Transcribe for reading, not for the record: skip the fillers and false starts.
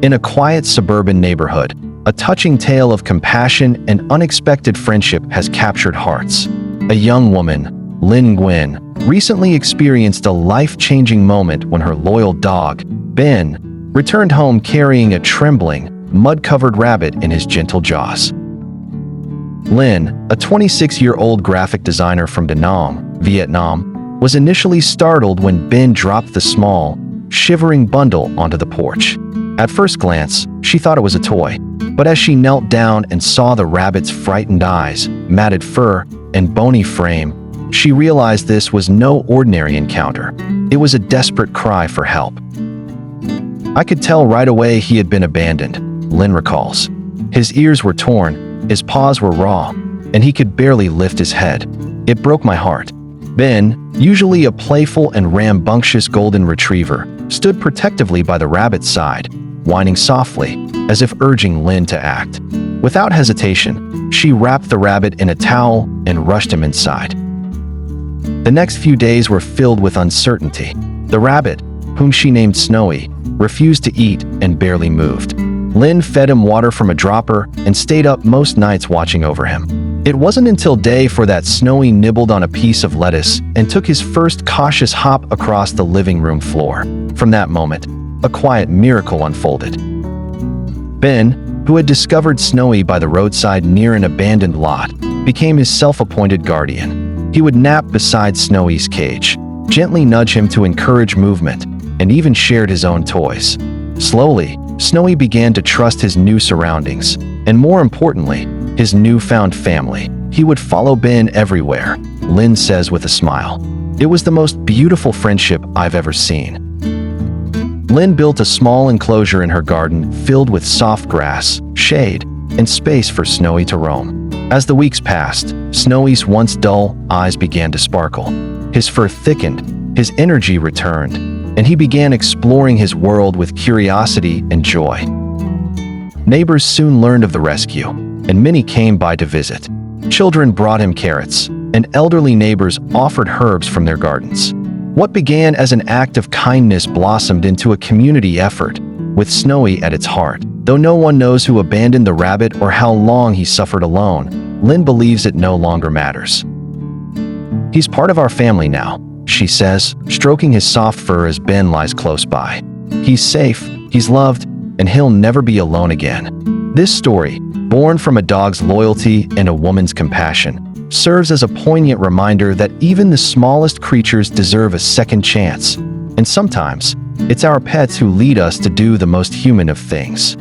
In a quiet suburban neighborhood, a touching tale of compassion and unexpected friendship has captured hearts. A young woman, Lynn Gwynn, recently experienced a life-changing moment when her loyal dog, Ben, returned home carrying a trembling, mud-covered rabbit in his gentle jaws. Lynn, a 26-year-old graphic designer from Da Nang, Vietnam, was initially startled when Ben dropped the small, shivering bundle onto the porch. At first glance, she thought it was a toy, but as she knelt down and saw the rabbit's frightened eyes, matted fur, and bony frame, she realized this was no ordinary encounter. It was a desperate cry for help. "I could tell right away he had been abandoned," Lynn recalls. "His ears were torn, his paws were raw, and he could barely lift his head. It broke my heart." Ben, usually a playful and rambunctious golden retriever, stood protectively by the rabbit's side, whining softly, as if urging Lynn to act. Without hesitation, she wrapped the rabbit in a towel and rushed him inside. The next few days were filled with uncertainty. The rabbit, whom she named Snowy, refused to eat and barely moved. Lynn fed him water from a dropper and stayed up most nights watching over him. It wasn't until day 4 that Snowy nibbled on a piece of lettuce and took his first cautious hop across the living room floor. From that moment, a quiet miracle unfolded. Ben, who had discovered Snowy by the roadside near an abandoned lot, became his self-appointed guardian. He would nap beside Snowy's cage, gently nudge him to encourage movement, and even shared his own toys. Slowly, Snowy began to trust his new surroundings, and more importantly, his newfound family. He would follow Ben everywhere, Lynn says with a smile. "It was the most beautiful friendship I've ever seen." Lynn built a small enclosure in her garden filled with soft grass, shade, and space for Snowy to roam. As the weeks passed, Snowy's once dull eyes began to sparkle. His fur thickened, his energy returned, and he began exploring his world with curiosity and joy. Neighbors soon learned of the rescue, and many came by to visit. Children brought him carrots, and elderly neighbors offered herbs from their gardens. What began as an act of kindness blossomed into a community effort, with Snowy at its heart. Though no one knows who abandoned the rabbit or how long he suffered alone, Lynn believes it no longer matters. "He's part of our family now," she says, stroking his soft fur as Ben lies close by. "He's safe, he's loved, and he'll never be alone again." This story, born from a dog's loyalty and a woman's compassion, serves as a poignant reminder that even the smallest creatures deserve a second chance, and sometimes, it's our pets who lead us to do the most human of things.